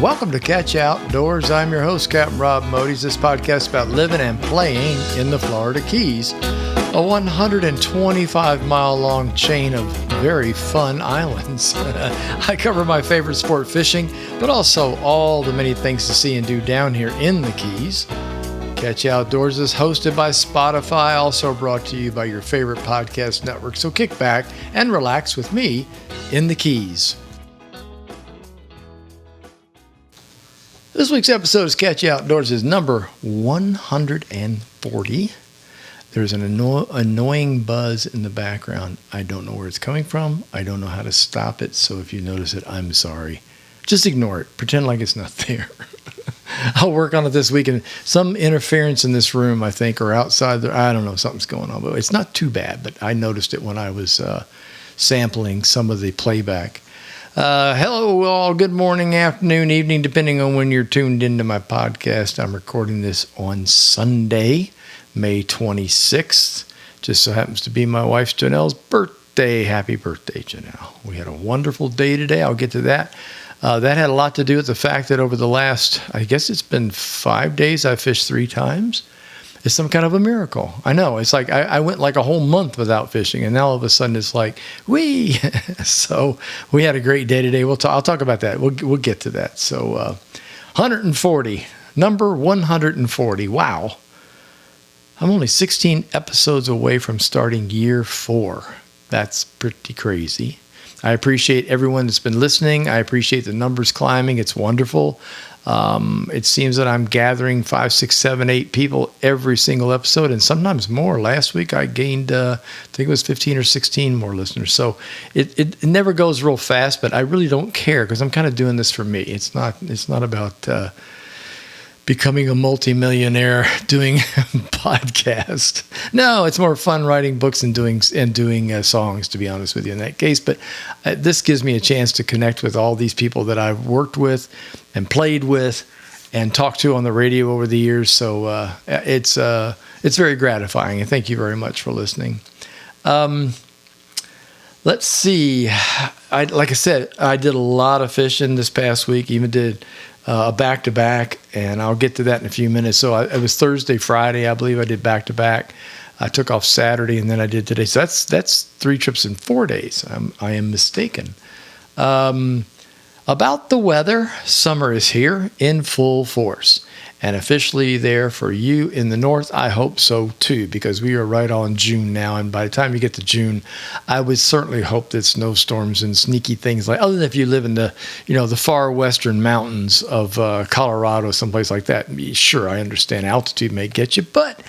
Welcome to Catch Outdoors. I'm your host, Captain Rob Modes. This podcast is about living and playing in the Florida Keys, a 125-mile long chain of very fun islands. I cover my favorite sport, fishing, but also all the many things to see and do down here in the Keys. Catch Outdoors is hosted by Spotify, also brought to you by your favorite podcast network. So kick back and relax with me in the Keys. This week's episode of Catch Outdoors is number 140. There's an annoying buzz in the background. I don't know where it's coming from. I don't know how to stop it. So if you notice it, I'm sorry. Just ignore it. Pretend like it's not there. I'll work on it this week. And some interference in this room, I think, or outside there. I don't know. Something's going on. But it's not too bad. But I noticed it when I was sampling some of the playback. Hello all, good morning, afternoon, evening, depending on when you're tuned into my podcast. I'm recording this on Sunday, May 26th. Just so happens to be my wife Janelle's birthday. Happy birthday, Janelle. We had a wonderful day today. I'll get to that. That had a lot to do with the fact that over the last, I guess it's been 5 days, I fished 3 times. It's some kind of a miracle. I know. It's like I went like a whole month without fishing, and now all of a sudden it's like, whee! So we had a great day today. I'll talk about that. We'll get to that. So 140, number 140. Wow. I'm only 16 episodes away from starting year 4. That's pretty crazy. I appreciate everyone that's been listening. I appreciate the numbers climbing. It's wonderful. It seems that I'm gathering 5, 6, 7, 8 people every single episode, and sometimes more. Last week I gained, I think it was 15 or 16 more listeners. So it never goes real fast, but I really don't care because I'm kind of doing this for me. It's not about becoming a multimillionaire doing podcast. No, it's more fun writing books and doing songs, to be honest with you in that case. But this gives me a chance to connect with all these people that I've worked with and played with and talked to on the radio over the years. So it's very gratifying, and thank you very much for listening. Let's see. Like I said, I did a lot of fishing this past week. Even did a back-to-back, and I'll get to that in a few minutes. So it was Thursday, Friday, I believe I did back-to-back. I took off Saturday, and then I did today. So that's 3 trips in 4 days. I am mistaken. About the weather, summer is here in full force and officially there for you in the north. I hope so too, because we are right on June now. And by the time you get to June, I would certainly hope that snowstorms and sneaky things like, other than if you live in the far western mountains of Colorado, someplace like that. Sure, I understand altitude may get you, but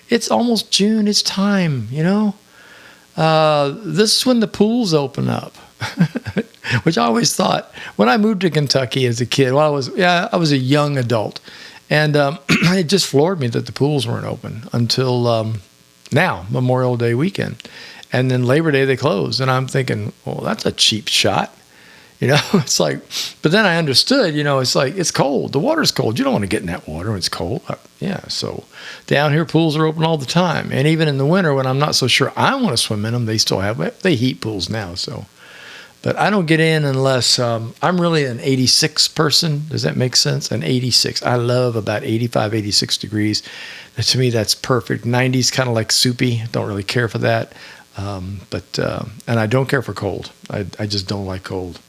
it's almost June. It's time, this is when the pools open up. Which I always thought when I moved to Kentucky as a kid. I was a young adult, and it just floored me that the pools weren't open until now, Memorial Day weekend, and then Labor Day they closed. And I'm thinking, well, that's a cheap shot, It's like, but then I understood, it's like it's cold. The water's cold. You don't want to get in that water when it's cold. So down here pools are open all the time, and even in the winter when I'm not so sure I want to swim in them, they heat pools now. So. But I don't get in unless I'm really an 86 person. Does that make sense? An 86. I love about 85, 86 degrees. To me, that's perfect. 90's kind of like soupy. Don't really care for that. And I don't care for cold. I just don't like cold.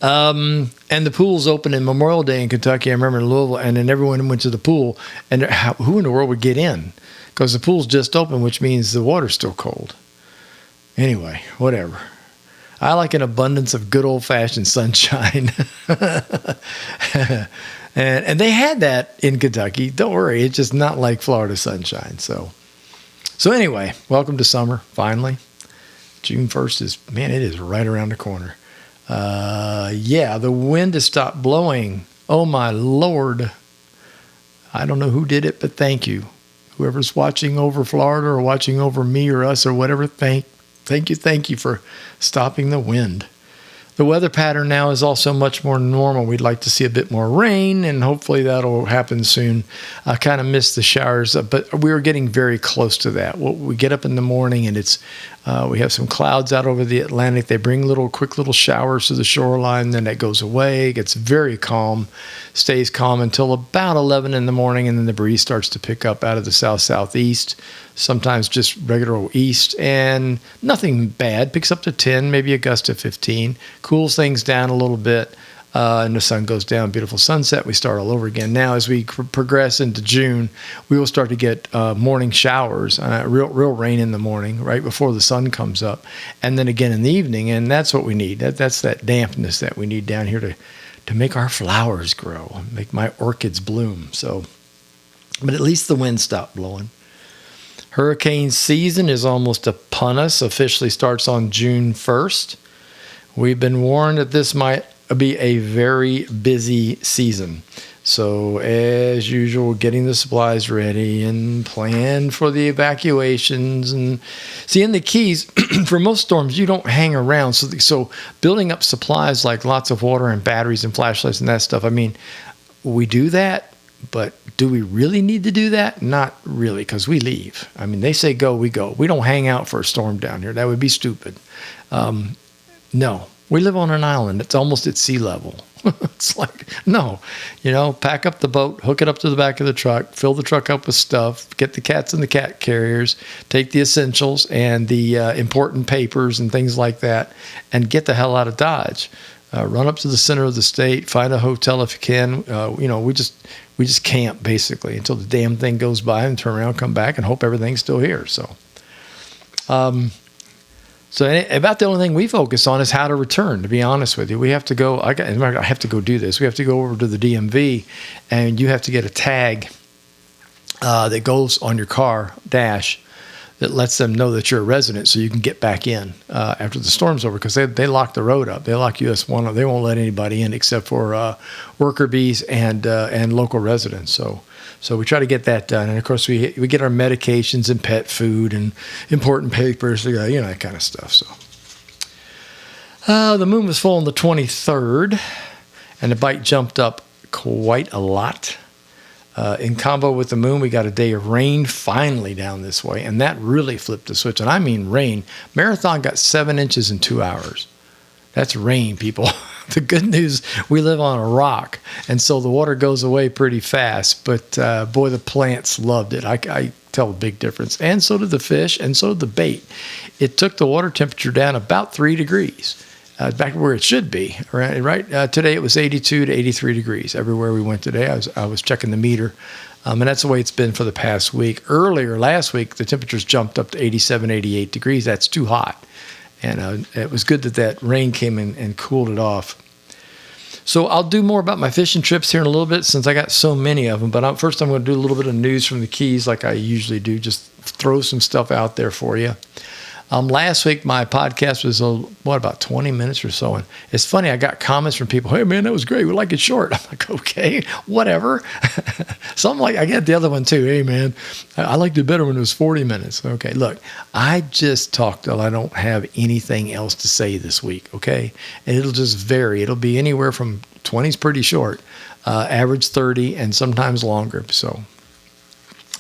And the pool's open in Memorial Day in Kentucky. I remember in Louisville, and then everyone went to the pool. And who in the world would get in? Because the pool's just open, which means the water's still cold. Anyway, whatever. I like an abundance of good old-fashioned sunshine. and they had that in Kentucky. Don't worry, it's just not like Florida sunshine. So anyway, welcome to summer, finally. June 1st it is right around the corner. The wind has stopped blowing. Oh, my Lord. I don't know who did it, but thank you. Whoever's watching over Florida or watching over me or us or whatever, thank you for stopping the wind. The weather pattern now is also much more normal. We'd like to see a bit more rain, and hopefully that'll happen soon. I kind of missed the showers, but we were getting very close to that. We get up in the morning, and we have some clouds out over the Atlantic. They bring quick little showers to the shoreline, then that goes away. It gets very calm, stays calm until about 11 in the morning, and then the breeze starts to pick up out of the south-southeast, sometimes just regular east, and nothing bad. Picks up to 10, maybe a gust of 15. Cools things down a little bit, and the sun goes down. Beautiful sunset. We start all over again. Now, as we progress into June, we will start to get morning showers, real rain in the morning, right before the sun comes up, and then again in the evening. And that's what we need. That's that dampness that we need down here to make our flowers grow, make my orchids bloom. So, but at least the wind stopped blowing. Hurricane season is almost upon us. Officially starts on June 1st. We've been warned that this might be a very busy season. So, as usual, getting the supplies ready and plan for the evacuations. And see, in the Keys, for most storms, you don't hang around. So building up supplies like lots of water and batteries and flashlights and that stuff, I mean, we do that. But do we really need to do that? Not really, because we leave. I mean, they say go, we go. We don't hang out for a storm down here. That would be stupid. No, we live on an island. It's almost at sea level. It's like, no, pack up the boat, hook it up to the back of the truck, fill the truck up with stuff, get the cats in the cat carriers, take the essentials and the important papers and things like that, and get the hell out of Dodge. Run up to the center of the state, find a hotel if you can. We just camp basically until the damn thing goes by, and turn around, come back, and hope everything's still here. So, about the only thing we focus on is how to return. To be honest with you, we have to go. I have to go do this. We have to go over to the DMV, and you have to get a tag that goes on your car dash that lets them know that you're a resident, so you can get back in after the storm's over, because they lock the road up. They lock US 1 up. They won't let anybody in except for worker bees and local residents. So we try to get that done. And, of course, we get our medications and pet food and important papers, that kind of stuff. So the moon was full on the 23rd, and the bite jumped up quite a lot. In combo with the moon, we got a day of rain finally down this way, and that really flipped the switch. And I mean rain. Marathon got 7 inches in 2 hours. That's rain, people. The good news, we live on a rock, and so the water goes away pretty fast. But boy, the plants loved it. I tell a big difference. And so did the fish, and so did the bait. It took the water temperature down about 3 degrees. Back where it should be, right? Today it was 82 to 83 degrees everywhere we went today. I was checking the meter, and that's the way it's been for the past week. Earlier, last week, the temperatures jumped up to 87, 88 degrees. That's too hot, and it was good that rain came in and cooled it off. So I'll do more about my fishing trips here in a little bit, since I got so many of them. But first I'm going to do a little bit of news from the Keys like I usually do, just throw some stuff out there for you. Last week, my podcast was, about 20 minutes or so. And it's funny, I got comments from people, hey, man, that was great. We like it short. I'm like, okay, whatever. I get the other one too. Hey, man, I liked it better when it was 40 minutes. Okay, look, I just talked till I don't have anything else to say this week, okay? And it'll just vary. It'll be anywhere from 20 is pretty short, average 30, and sometimes longer. So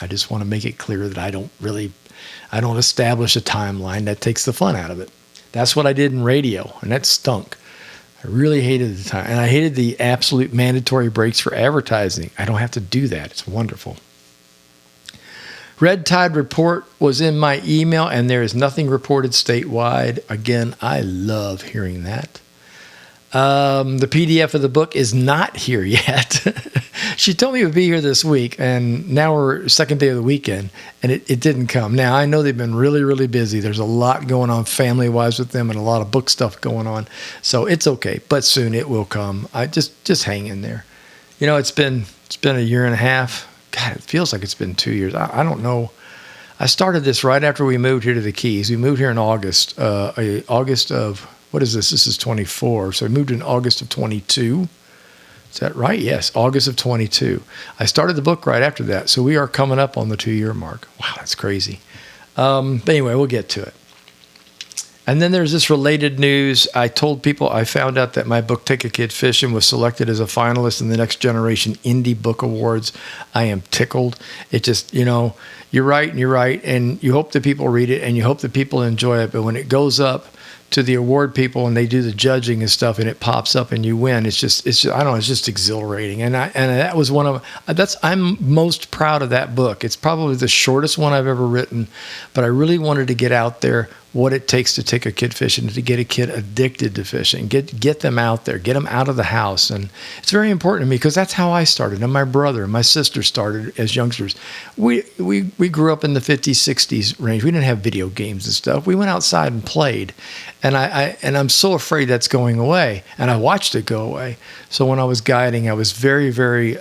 I just want to make it clear that I don't establish a timeline. That takes the fun out of it. That's what I did in radio, and that stunk. I really hated the time, and I hated the absolute mandatory breaks for advertising. I don't have to do that. It's wonderful. Red Tide report was in my email, and there is nothing reported statewide. Again, I love hearing that. The PDF of the book is not here yet. She told me it would be here this week, and now we're second day of the weekend, and it didn't come. Now, I know they've been really, really busy. There's a lot going on family-wise with them and a lot of book stuff going on, so it's okay, but soon it will come. I just hang in there. It's been a year and a half. God, it feels like it's been 2 years. I don't know. I started this right after we moved here to the Keys. We moved here in August, August of... What is this? This is 24. So we moved in August of 22. Is that right? Yes, August of 22. I started the book right after that. So we are coming up on the 2-year mark. Wow, that's crazy. But anyway, we'll get to it. And then there's this related news. I told people I found out that my book, Take a Kid Fishing, was selected as a finalist in the Next Generation Indie Book Awards. I am tickled. It just, you're right, and you hope that people read it, and you hope that people enjoy it. But when it goes up to the award people and they do the judging and stuff, and it pops up and you win, it's just I don't know, it's just exhilarating. And that was I'm most proud of that book. It's probably the shortest one I've ever written, but I really wanted to get out there what it takes to take a kid fishing, to get a kid addicted to fishing, get them out there, get them out of the house. And it's very important to me because that's how I started. And my brother and my sister started as youngsters. We grew up in the 50s, 60s range. We didn't have video games and stuff. We went outside and played. And I'm so afraid that's going away. And I watched it go away. So when I was guiding, I was very, very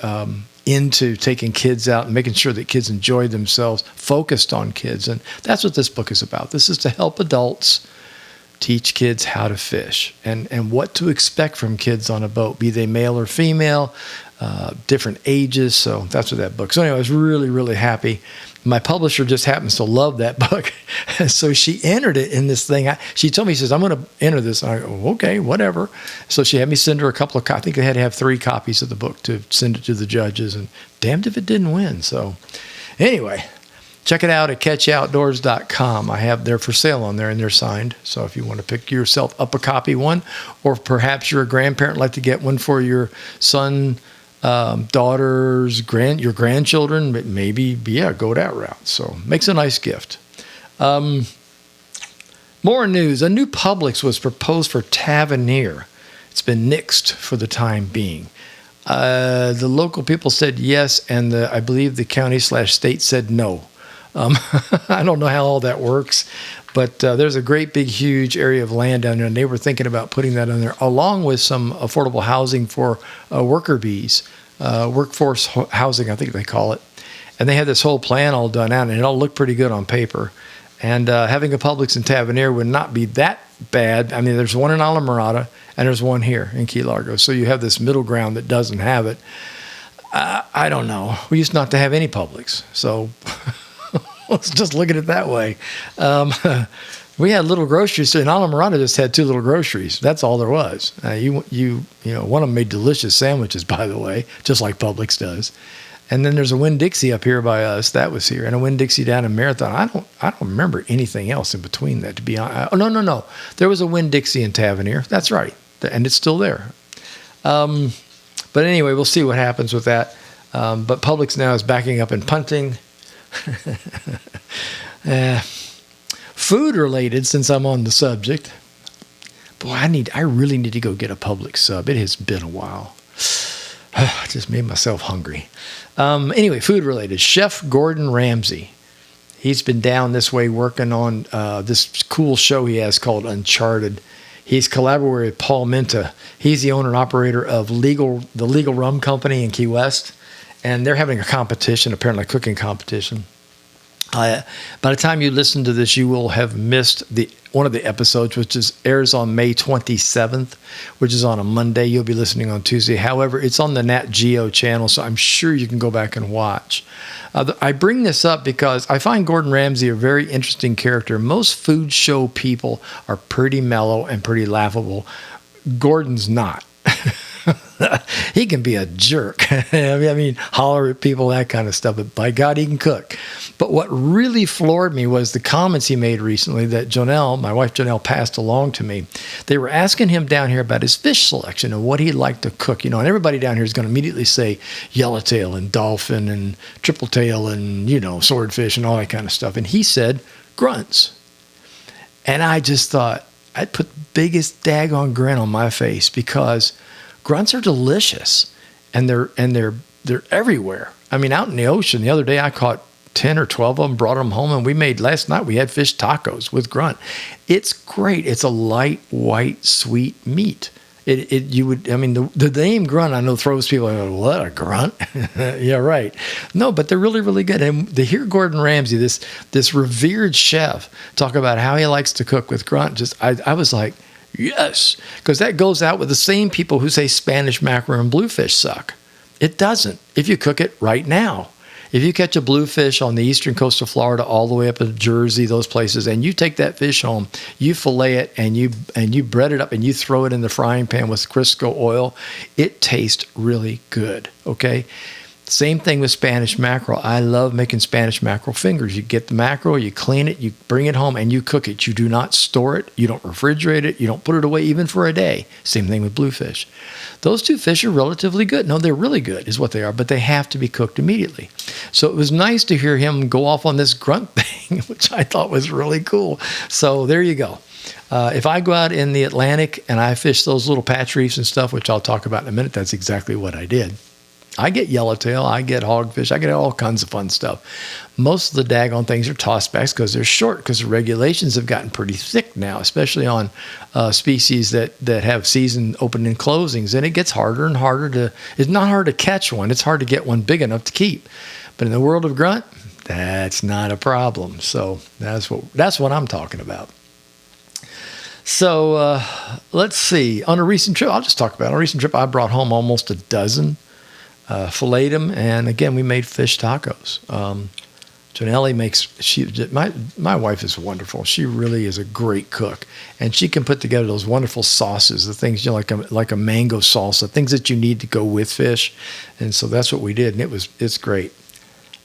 into taking kids out and making sure that kids enjoyed themselves, focused on kids. And that's what this book is about. This is to help adults teach kids how to fish and what to expect from kids on a boat, be they male or female, different ages. So that's what that book. So anyway, I was really, really happy. My publisher just happens to love that book. So she entered it in this thing. She told me, she says, I'm going to enter this. And I go, okay, whatever. So she had me send her a couple of, I think I had to have 3 copies of the book to send it to the judges. And damned if it didn't win. So anyway, check it out at catchoutdoors.com. I have they're for sale on there and they're signed. So if you want to pick yourself up a copy one, or perhaps you're a grandparent like to get one for your son, daughters, your grandchildren, maybe, go that route. So makes a nice gift. More news. A new Publix was proposed for Tavernier. It's been nixed for the time being. The local people said yes, and I believe the county/state said no. I don't know how all that works, but there's a great big huge area of land down there, and they were thinking about putting that on there along with some affordable housing for worker bees, workforce housing, I think they call it. And they had this whole plan all done out, and it all looked pretty good on paper. And having a Publix in Tavernier would not be that bad. I mean, there's one in Islamorada, and there's one here in Key Largo. So you have this middle ground that doesn't have it. I don't know. We used not to have any Publix, so let's just look at it that way. We had little groceries, and Islamorada just had 2 little groceries. That's all there was. One of them made delicious sandwiches, by the way, just like Publix does. And then there's a Winn-Dixie up here by us. That was here, and a Winn-Dixie down in Marathon. I don't remember anything else in between that, to be honest. Oh, no. There was a Winn-Dixie in Tavernier. That's right, and it's still there. But anyway, we'll see what happens with that. But Publix now is backing up and punting. Food related, since I'm on the subject. Boy, I really need to go get a Publix sub. It has been a while. I just made myself hungry. Anyway, food related. Chef Gordon Ramsay. He's been down this way working on this cool show he has called Uncharted. He's collaborated with Paul Minta. He's the owner and operator of the Legal Rum Company in Key West. And they're having a competition, apparently a cooking competition. By the time you listen to this, you will have missed one of the episodes, which airs on May 27th, which is on a Monday. You'll be listening on Tuesday. However, it's on the Nat Geo channel, so I'm sure you can go back and watch. I bring this up because I find Gordon Ramsay a very interesting character. Most food show people are pretty mellow and pretty laughable. Gordon's not. He can be a jerk. I mean, holler at people, that kind of stuff. But by God, he can cook. But what really floored me was the comments he made recently that Jonelle, my wife Jonelle, passed along to me. They were asking him down here about his fish selection and what he'd like to cook. And everybody down here is going to immediately say yellowtail and dolphin and triple tail and, swordfish and all that kind of stuff. And he said grunts. And I just thought, I'd put the biggest daggone grin on my face because grunts are delicious, and they're everywhere. I mean, out in the ocean, the other day I caught 10 or 12 of them, brought them home, and last night we had fish tacos with grunt. It's great. It's a light, white, sweet meat. The name grunt, I know, throws people, what, a grunt? Yeah, right. No, but they're really, really good. And to hear Gordon Ramsay, this revered chef, talk about how he likes to cook with grunt, I was like, yes, because that goes out with the same people who say Spanish mackerel and bluefish suck. It doesn't if you cook it right now. If you catch a bluefish on the eastern coast of Florida all the way up to Jersey, those places, and you take that fish home, you fillet it and you bread it up and you throw it in the frying pan with Crisco oil, it tastes really good, okay? Same thing with Spanish mackerel. I love making Spanish mackerel fingers. You get the mackerel, you clean it, you bring it home, and you cook it. You do not store it. You don't refrigerate it. You don't put it away even for a day. Same thing with bluefish. Those two fish are relatively good. No, they're really good is what they are, but they have to be cooked immediately. So it was nice to hear him go off on this grunt thing, which I thought was really cool. So there you go. If I go out in the Atlantic and I fish those little patch reefs and stuff, which I'll talk about in a minute, that's exactly what I did. I get yellowtail, I get hogfish, I get all kinds of fun stuff. Most of the daggone things are tossbacks because they're short, because the regulations have gotten pretty thick now, especially on species that have season open and closings. And it gets harder and harder to, it's not hard to catch one, it's hard to get one big enough to keep. But in the world of grunt, that's not a problem. So that's what I'm talking about. So let's see. On a recent trip, I'll just talk about it. On a recent trip, I brought home almost a dozen. Filleted them, and again, we made fish tacos. Janelle makes, my wife is wonderful. She really is a great cook, and she can put together those wonderful sauces, the things, you know, like a mango salsa, things that you need to go with fish. And so that's what we did, and it's great.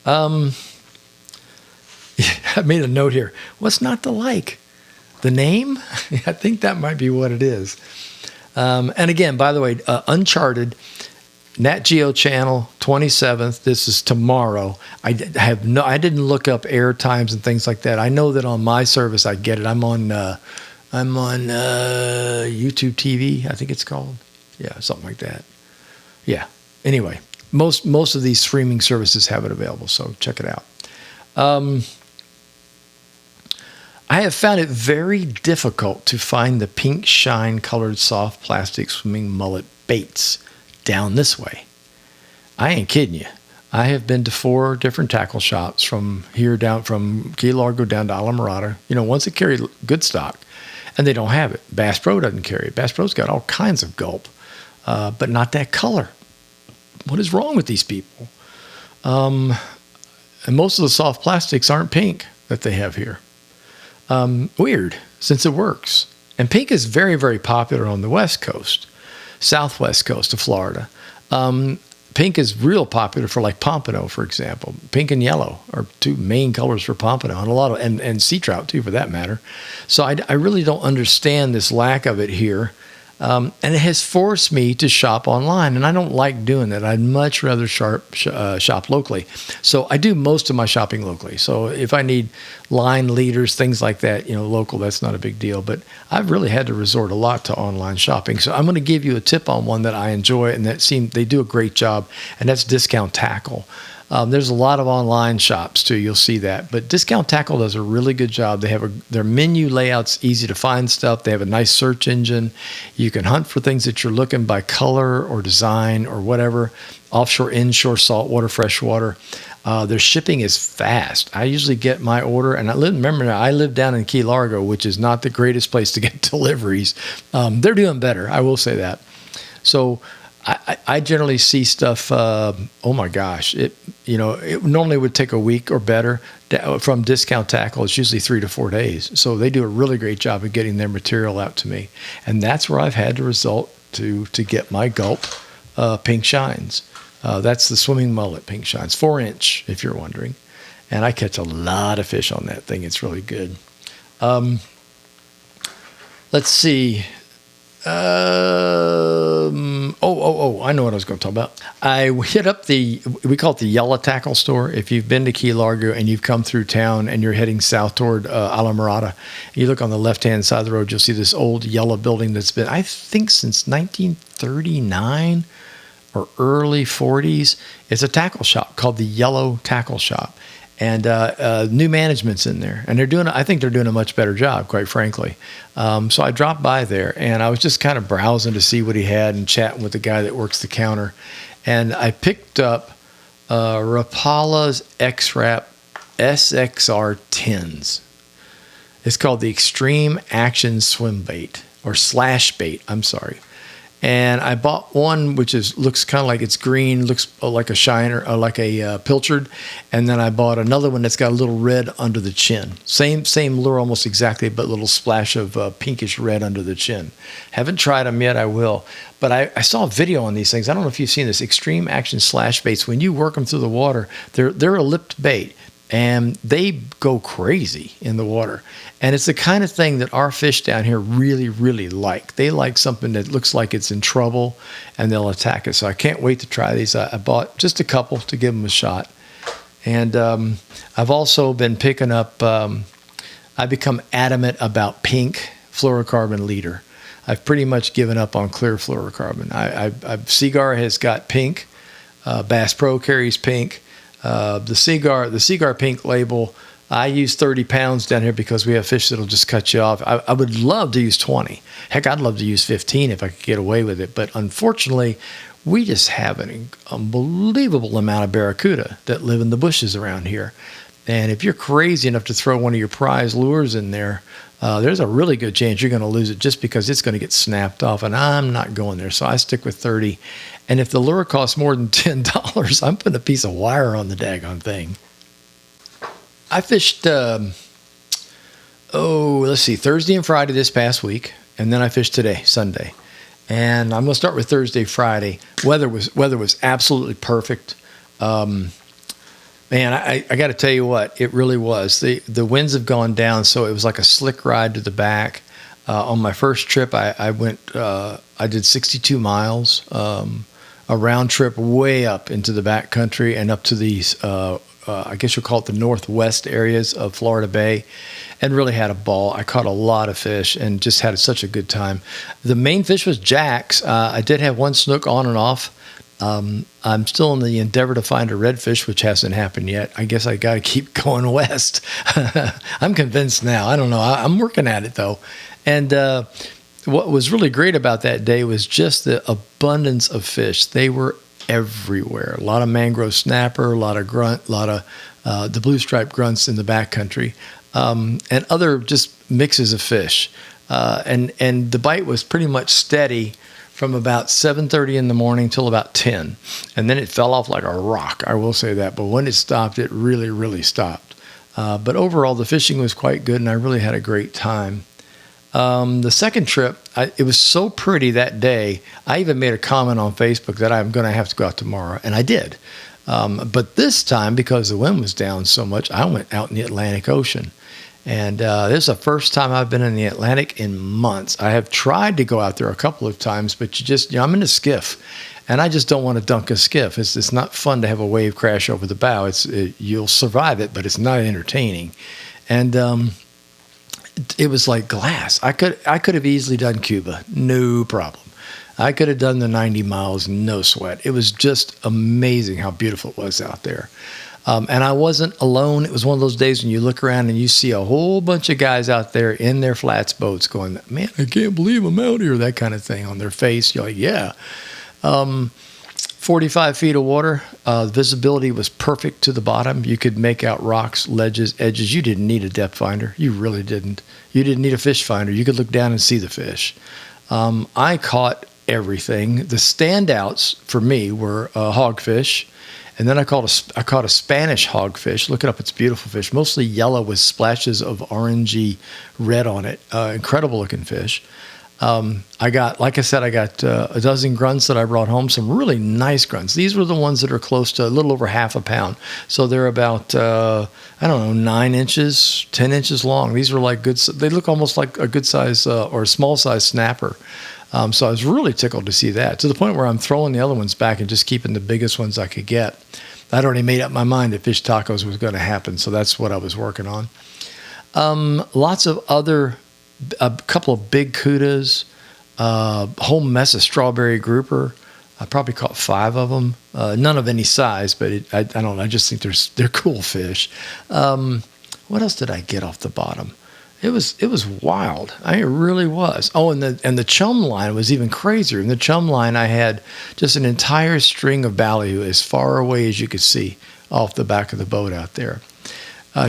I made a note here. What's not to like? The name? I think that might be what it is. And again, by the way, Uncharted, Nat Geo Channel, 27th. This is tomorrow. I didn't look up air times and things like that. I know that on my service I get it. I'm on YouTube TV, I think it's called. Yeah, something like that. Yeah. Anyway, most of these streaming services have it available, so check it out. I have found it very difficult to find the pink shine colored soft plastic swimming mullet baits down this way. I ain't kidding you. I have been to 4 different tackle shops from here down, from Key Largo down to Alamorada. You know, ones that carry good stock, and they don't have it. Bass Pro doesn't carry it. Bass Pro's got all kinds of gulp, but not that color. What is wrong with these people? And most of the soft plastics aren't pink that they have here. Weird, since it works. And pink is very, very popular on the West Coast. Southwest coast of Florida. Pink is real popular for like pompano, for example. Pink and yellow are 2 main colors for pompano, and a lot of and sea trout too, for that matter. So I really don't understand this lack of it here, and it has forced me to shop online, and I don't like doing that. I'd much rather shop locally. So I do most of my shopping locally. So if I need line leaders, things like that, you know, local, that's not a big deal. But I've really had to resort a lot to online shopping. So I'm going to give you a tip on one that I enjoy, and they do a great job, and that's Discount Tackle. There's a lot of online shops too. You'll see that, but Discount Tackle does a really good job. They have their menu layout's easy to find stuff. They have a nice search engine. You can hunt for things that you're looking by color or design or whatever. Offshore, inshore, saltwater, freshwater. Their shipping is fast. I usually get my order, and I live down in Key Largo, which is not the greatest place to get deliveries. They're doing better, I will say that. So I generally see stuff. Oh my gosh! It normally would take a week or better from Discount Tackle. It's usually 3 to 4 days. So they do a really great job of getting their material out to me, and that's where I've had to resort to get my gulp pink shines. That's the swimming mullet pink shines, 4-inch, if you're wondering, and I catch a lot of fish on that thing. It's really good. Let's see. I know what I was going to talk about. I hit up we call it the Yellow Tackle store. If you've been to Key Largo and you've come through town and you're heading south toward Alamorada, you look on the left-hand side of the road, you'll see this old yellow building that's been, I think, since 1939 or early 40s. It's a tackle shop called the Yellow Tackle Shop. And new management's in there, and I think they're doing a much better job, quite frankly. So I dropped by there, and I was just kind of browsing to see what he had and chatting with the guy that works the counter. And I picked up Rapala's X-Rap SXR 10s. It's called the Extreme Action Swim Bait, or Slash Bait, I'm sorry. And I bought one which looks kind of like it's green, looks like a shiner, like a pilchard. And then I bought another one that's got a little red under the chin. Same lure almost exactly, but a little splash of pinkish red under the chin. Haven't tried them yet. I will. But I saw a video on these things. I don't know if you've seen this. Extreme Action Slash Baits. When you work them through the water, they're a lipped bait. And they go crazy in the water. And it's the kind of thing that our fish down here really, really like. They like something that looks like it's in trouble, and they'll attack it. So I can't wait to try these. I bought just a couple to give them a shot. And I've also been picking up, I've become adamant about pink fluorocarbon leader. I've pretty much given up on clear fluorocarbon. Seaguar has got pink. Bass Pro carries pink. The Seaguar pink label, I use 30 pounds down here because we have fish that'll just cut you off. I would love to use 20. Heck, I'd love to use 15 if I could get away with it. But unfortunately, we just have an unbelievable amount of barracuda that live in the bushes around here. And if you're crazy enough to throw one of your prize lures in there, there's a really good chance you're going to lose it just because it's going to get snapped off. And I'm not going there. So I stick with 30. And if the lure costs more than $10, I'm putting a piece of wire on the daggone thing. I fished, Thursday and Friday this past week. And then I fished today, Sunday. And I'm going to start with Thursday, Friday. Weather was absolutely perfect. Man, I got to tell you what, it really was. The winds have gone down, so it was like a slick ride to the back. On my first trip, I did 62 miles, a round trip way up into the back country and up to these, I guess you'll call it the northwest areas of Florida Bay, and really had a ball. I caught a lot of fish and just had such a good time. The main fish was jacks. I did have one snook on and off. I'm still in the endeavor to find a redfish, which hasn't happened yet. I guess I got to keep going west. I'm convinced now. I don't know. I'm working at it, though. And what was really great about that day was just the abundance of fish. They were everywhere. A lot of mangrove snapper, a lot of grunt, a lot of the blue stripe grunts in the backcountry, and other just mixes of fish. And the bite was pretty much steady from about 7:30 in the morning till about 10. And then it fell off like a rock, I will say that. But when it stopped, it really, really stopped. But overall, the fishing was quite good, and I really had a great time. The second trip, it was so pretty that day. I even made a comment on Facebook that I'm going to have to go out tomorrow, and I did. But this time, because the wind was down so much, I went out in the Atlantic Ocean. And this is the first time I've been in the Atlantic in months. I have tried to go out there a couple of times, but I'm in a skiff, and I just don't want to dunk a skiff. It's not fun to have a wave crash over the bow. You'll survive it, but it's not entertaining. And it was like glass. I could have easily done Cuba, no problem. I could have done the 90 miles, no sweat. It was just amazing how beautiful it was out there. And I wasn't alone. It was one of those days when you look around and you see a whole bunch of guys out there in their flats boats going, man, I can't believe I'm out here, that kind of thing on their face. You're like, yeah. 45 feet of water. Visibility was perfect to the bottom. You could make out rocks, ledges, edges. You didn't need a depth finder. You really didn't. You didn't need a fish finder. You could look down and see the fish. I caught everything. The standouts for me were hogfish. And then I caught a Spanish hogfish. Look it up. It's a beautiful fish, mostly yellow with splashes of orangey red on it. Incredible looking fish. I got a dozen grunts that I brought home, some really nice grunts. These were the ones that are close to a little over half a pound. So they're about, 9 inches, 10 inches long. These were like they look almost like a good size or a small size snapper. So I was really tickled to see that, to the point where I'm throwing the other ones back and just keeping the biggest ones I could get. I'd already made up my mind that fish tacos was going to happen, so that's what I was working on. Lots of a couple of big cudas, a whole mess of strawberry grouper. I probably caught 5 of them. None of any size, but I don't know. I just think they're cool fish. What else did I get off the bottom? It was wild. It really was. Oh, and the chum line was even crazier. In the chum line, I had just an entire string of ballyhoo as far away as you could see off the back of the boat out there.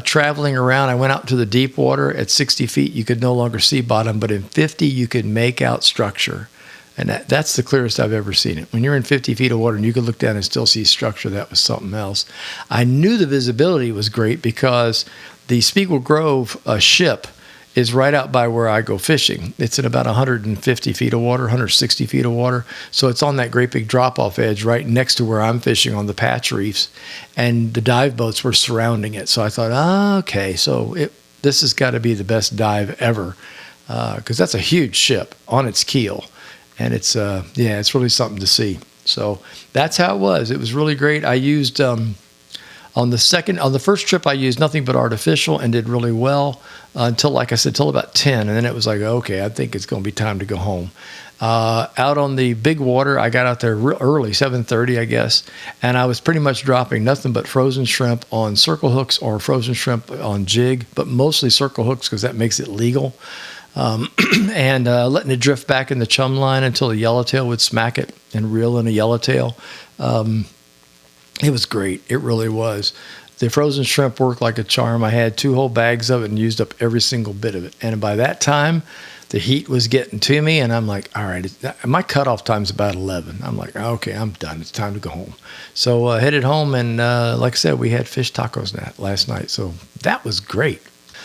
Traveling around, I went out to the deep water. At 60 feet, you could no longer see bottom, but in 50, you could make out structure. And that's the clearest I've ever seen it. When you're in 50 feet of water and you can look down and still see structure, that was something else. I knew the visibility was great because the Speedwell Grove ship is right out by where I go fishing. It's at about 150 feet of water, 160 feet of water. So it's on that great big drop-off edge right next to where I'm fishing on the patch reefs. And the dive boats were surrounding it. So I thought, okay, so this has got to be the best dive ever, because that's a huge ship on its keel. And it's really something to see. So that's how it was. It was really great. I used on the first trip I used nothing but artificial and did really well until, like I said, till about 10, and then it was like, okay, I think it's going to be time to go home. Out on the big water, I got out there real early, 7:30, I guess, and I was pretty much dropping nothing but frozen shrimp on circle hooks or frozen shrimp on jig, but mostly circle hooks because that makes it legal. And letting it drift back in the chum line until a yellowtail would smack it and reel in a yellowtail. It was great. It really was. The frozen shrimp worked like a charm. I had 2 whole bags of it and used up every single bit of it. And by that time, the heat was getting to me, and I'm like, all right, my cutoff time's about 11. I'm like, okay, I'm done. It's time to go home. So headed home, and like I said, we had fish tacos last night. So that was great.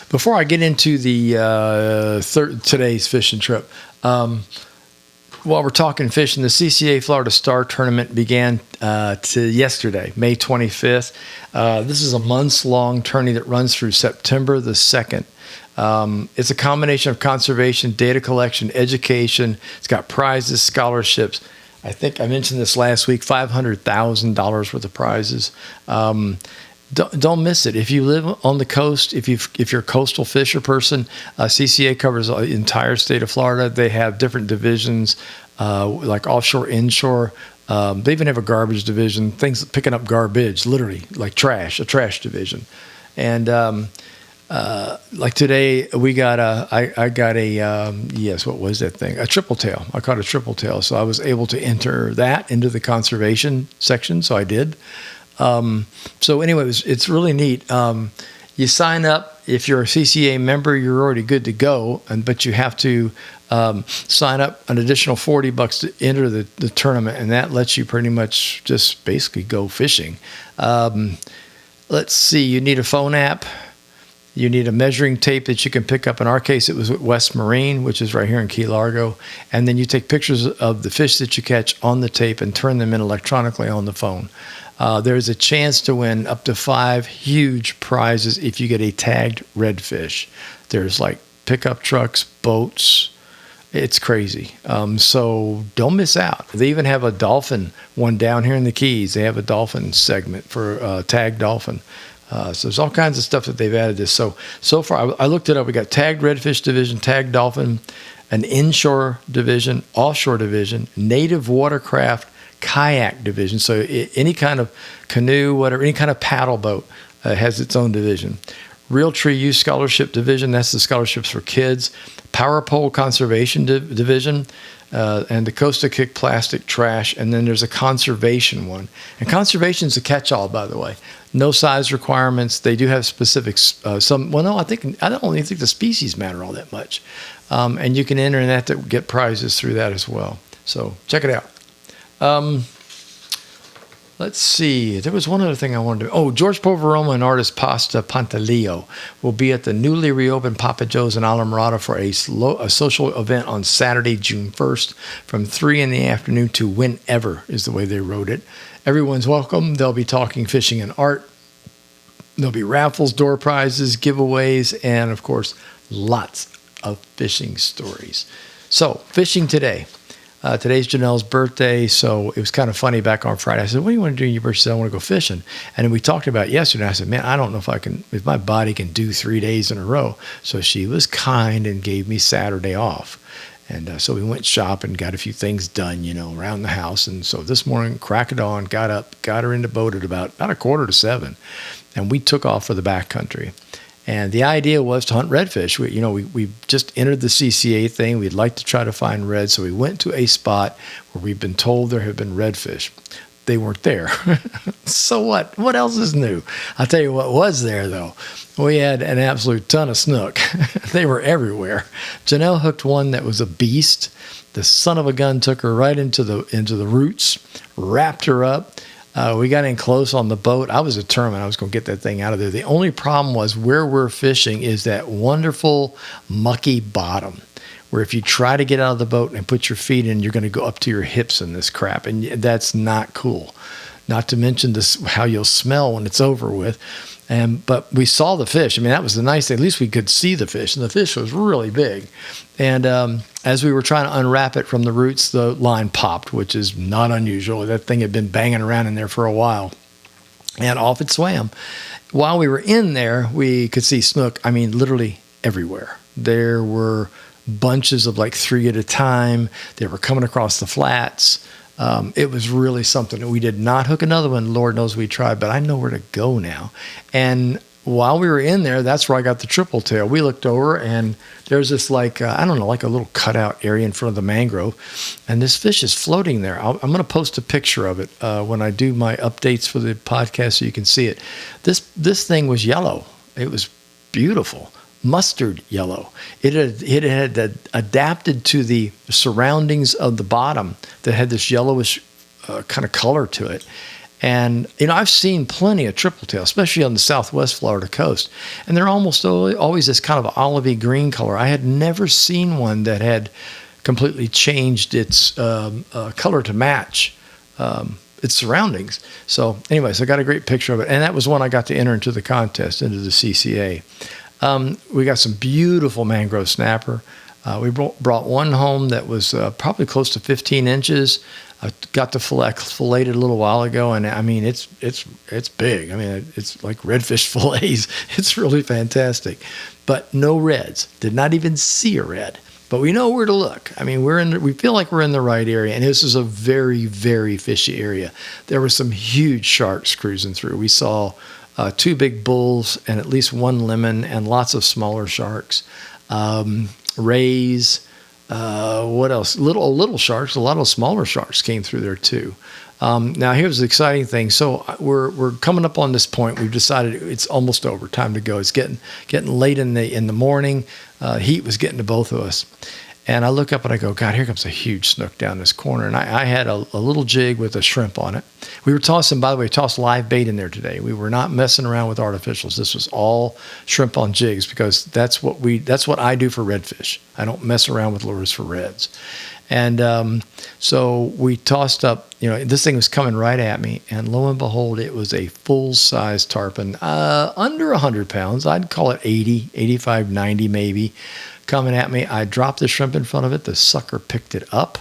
Before I get into the today's fishing trip, while we're talking fishing, the CCA Florida Star Tournament began yesterday, May 25th. This is a months-long tourney that runs through September the 2nd. It's a combination of conservation, data collection, education. It's got prizes, scholarships. I think I mentioned this last week, $500,000 worth of prizes. Don't miss it. If you live on the coast, if you're a coastal fisher person, CCA covers the entire state of Florida. They have different divisions, like offshore, inshore. They even have a garbage division, things picking up garbage, literally like trash, a trash division. And like today, we got I got what was that thing? A triple tail. I caught a triple tail, so I was able to enter that into the conservation section. So I did. So anyway, it's really neat. You sign up. If you're a CCA member, you're already good to go, but you have to sign up an additional $40 to enter the tournament, and that lets you pretty much just basically go fishing. Let's see. You need a phone app. You need a measuring tape that you can pick up. In our case, it was at West Marine, which is right here in Key Largo. And then you take pictures of the fish that you catch on the tape and turn them in electronically on the phone. There's a chance to win up to 5 huge prizes if you get a tagged redfish. There's like pickup trucks, boats. It's crazy. So don't miss out. They even have a dolphin one down here in the Keys. They have a dolphin segment for tagged dolphin. So there's all kinds of stuff that they've added this. So far, I looked it up. We got tagged redfish division, tagged dolphin, an inshore division, offshore division, native watercraft, kayak division. So any kind of canoe, whatever, any kind of paddle boat has its own division. Realtree Youth Scholarship Division, that's the scholarships for kids. Power Pole Conservation Division, and the Costa Kick Plastic Trash. And then there's a conservation one. And conservation is a catch-all, by the way. No size requirements. They do have specifics. I don't even think the species matter all that much. And you can enter in that to get prizes through that as well. So check it out. Let's see. There was one other thing I wanted to... Oh, George Poveroma and artist Pasta Pantaleo will be at the newly reopened Papa Joe's in Alamorada for a social event on Saturday, June 1st from 3 in the afternoon to whenever is the way they wrote it. Everyone's welcome. They'll be talking fishing and art. There'll be raffles, door prizes, giveaways, and, of course, lots of fishing stories. So, fishing today. Today's Janelle's birthday, so it was kind of funny back on Friday. I said, what do you want to do on your birthday? She said, I want to go fishing. And then we talked about it yesterday. I said, man, I don't know if my body can do 3 days in a row. So she was kind and gave me Saturday off. And so we went shopping, got a few things done, around the house. And so this morning, crack of dawn, got up, got her in the boat at about 6:45. And we took off for the backcountry. And the idea was to hunt redfish. We just entered the CCA thing. We'd like to try to find red. So we went to a spot where we've been told there have been redfish. They weren't there. So what? What else is new? I'll tell you what was there, though. We had an absolute ton of snook. They were everywhere. Janelle hooked one that was a beast. The son of a gun took her right into the roots, wrapped her up. We got in close on the boat. I was determined I was going to get that thing out of there. The only problem was where we're fishing is that wonderful mucky bottom, where if you try to get out of the boat and put your feet in, you're going to go up to your hips in this crap, and that's not cool. Not to mention this, how you'll smell when it's over with. But we saw the fish. I mean, that was the nice thing. At least we could see the fish, and the fish was really big. And as we were trying to unwrap it from the roots, the line popped, which is not unusual. That thing had been banging around in there for a while, and off it swam. While we were in there, we could see snook, I mean, literally everywhere. There were bunches of like 3 at a time. They were coming across the flats. It was really something. We did not hook another one. Lord knows we tried, but I know where to go now. And while we were in there, that's where I got the triple tail. We looked over, and there's this like a little cutout area in front of the mangrove, and this fish is floating there. I'm going to post a picture of it when I do my updates for the podcast, so you can see it. This thing was yellow. It was beautiful. Mustard yellow. It had adapted to the surroundings of the bottom that had this yellowish kind of color to it. And, I've seen plenty of triple tail, especially on the southwest Florida coast. And they're almost always this kind of olivey green color. I had never seen one that had completely changed its color to match its surroundings. So anyways, I got a great picture of it. And that was one I got to enter into the contest, into the CCA. We got some beautiful mangrove snapper. We brought one home that was probably close to 15 inches. I got to fillet it a little while ago, and I mean it's big. I mean it's like redfish fillets. It's really fantastic, but no reds. Did not even see a red. But we know where to look. I mean we feel like we're in the right area, and this is a very, very fishy area. There were some huge sharks cruising through. We saw 2 big bulls and at least 1 lemon and lots of smaller sharks. Rays, what else? Little sharks, a lot of smaller sharks came through there too. Now here's the exciting thing. So we're coming up on this point. We've decided it's almost over. Time to go. It's getting late in the morning. Heat was getting to both of us. And I look up and I go, God, here comes a huge snook down this corner. And I had a little jig with a shrimp on it. We were tossing, by the way, tossed live bait in there today. We were not messing around with artificials. This was all shrimp on jigs, because that's what I do for redfish. I don't mess around with lures for reds. And so we tossed up, this thing was coming right at me. And lo and behold, it was a full-size tarpon, under 100 pounds. I'd call it 80, 85, 90 maybe. Coming at me. I dropped the shrimp in front of it. The sucker picked it up.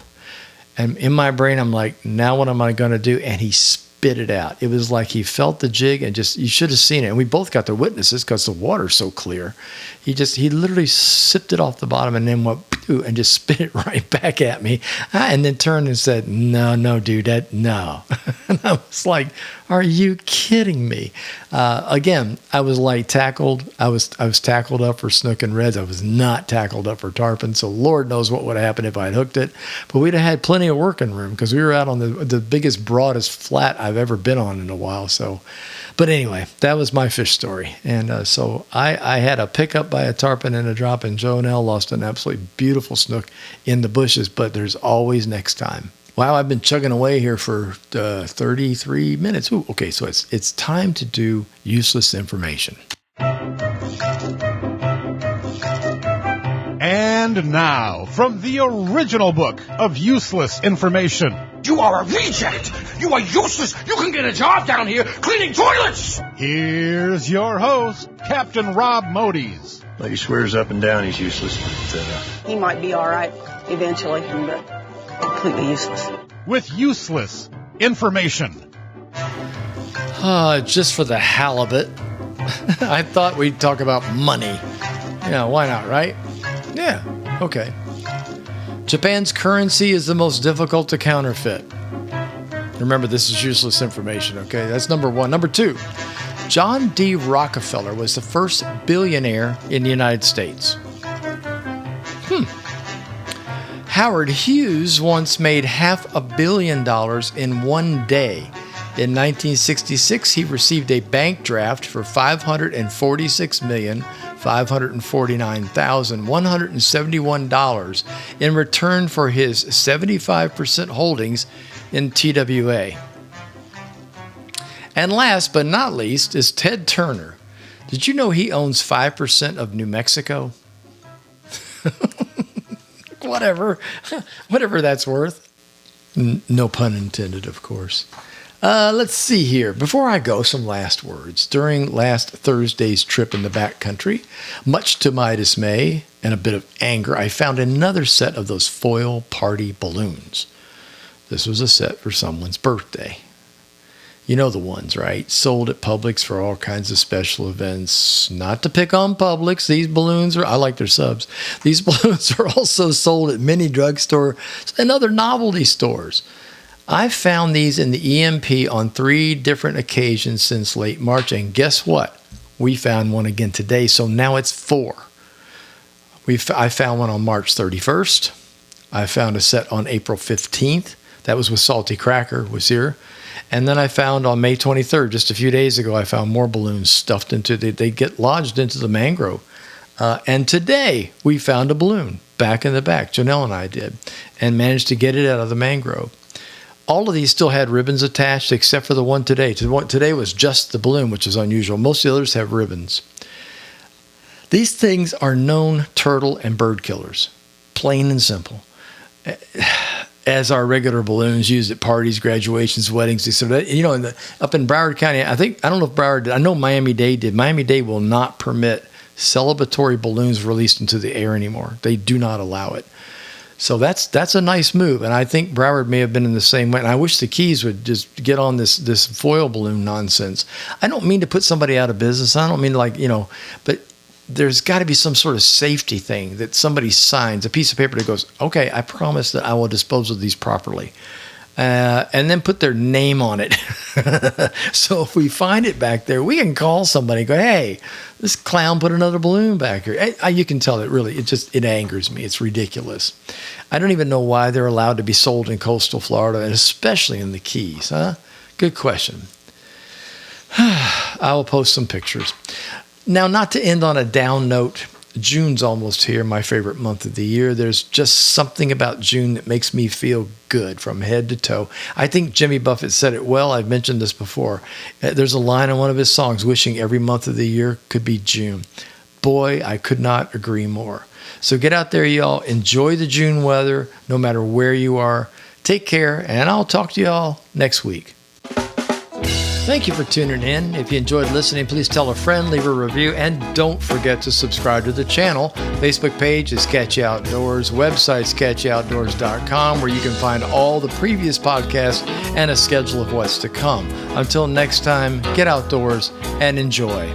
And in my brain, I'm like, now what am I going to do? And he spit it out. It was like he felt the jig and you should have seen it. And we both got to witness this because the water's so clear. He literally sipped it off the bottom and then went and just spit it right back at me. And then turned and said, no, dude, no. And I was like, are you kidding me? Again, I was light tackled. I was tackled up for snook and reds. I was not tackled up for tarpon. So Lord knows what would have happened if I had hooked it. But we'd have had plenty of working room because we were out on the biggest, broadest flat I've ever been on in a while. So, but anyway, that was my fish story. And so I had a pickup by a tarpon and a drop, and Joe Nell lost an absolutely beautiful snook in the bushes. But there's always next time. Wow, I've been chugging away here for 33 minutes. Ooh, okay, so it's time to do useless information. And now, from the original book of useless information. You are a reject! You are useless! You can get a job down here cleaning toilets! Here's your host, Captain Rob Modies. Well, he swears up and down he's useless, but he might be all right eventually, but completely useless. With useless information. Just for the halibut. I thought we'd talk about money. Yeah, why not, right? Yeah, okay. Japan's currency is the most difficult to counterfeit. Remember, this is useless information, okay? That's number 1. Number 2, John D. Rockefeller was the first billionaire in the United States. Howard Hughes once made $500 million in one day. In 1966, he received a bank draft for $546,500,000 $549,171 in return for his 75% holdings in TWA. And last but not least is Ted Turner. Did you know he owns 5% of New Mexico? Whatever that's worth. No pun intended, of course. Let's see here. Before I go, some last words. During last Thursday's trip in the backcountry, much to my dismay and a bit of anger, I found another set of those foil party balloons. This was a set for someone's birthday. You know the ones, right? Sold at Publix for all kinds of special events. Not to pick on Publix. These balloons I like their subs. These balloons are also sold at many drugstores and other novelty stores. I found these in the EMP on 3 different occasions since late March. And guess what? We found one again today. So now it's 4. I found one on March 31st. I found a set on April 15th. That was with Salty Cracker was here. And then I found on May 23rd, just a few days ago, I found more balloons stuffed into, they get lodged into the mangrove. And today we found a balloon back in the back. Janelle and I did, and managed to get it out of the mangrove. All of these still had ribbons attached except for the one today. Today was just the balloon, which is unusual. Most of the others have ribbons. These things are known turtle and bird killers, plain and simple. As our regular balloons used at parties, graduations, weddings, etc. You know, up in Broward County, I don't know if Broward did. I know Miami-Dade did. Miami-Dade will not permit celebratory balloons released into the air anymore. They do not allow it. So that's a nice move, and I think Broward may have been in the same way. And I wish the Keys would just get on this foil balloon nonsense. I don't mean to put somebody out of business. I don't mean but there's got to be some sort of safety thing that somebody signs, a piece of paper that goes, okay, I promise that I will dispose of these properly. And then put their name on it. So if we find it back there, we can call somebody and go, hey, this clown put another balloon back here. You can tell it angers me. It's ridiculous. I don't even know why they're allowed to be sold in coastal Florida, and especially in the Keys, huh? Good question. I will post some pictures. Now, not to end on a down note, June's almost here, my favorite month of the year. There's just something about June that makes me feel good from head to toe. I think Jimmy Buffett said it well. I've mentioned this before. There's a line in one of his songs, wishing every month of the year could be June. Boy, I could not agree more. So get out there, y'all. Enjoy the June weather, no matter where you are. Take care, and I'll talk to y'all next week. Thank you for tuning in. If you enjoyed listening, please tell a friend, leave a review, and don't forget to subscribe to the channel. Facebook page is Sketchy Outdoors, website sketchyoutdoors.com, where you can find all the previous podcasts and a schedule of what's to come. Until next time, get outdoors and enjoy.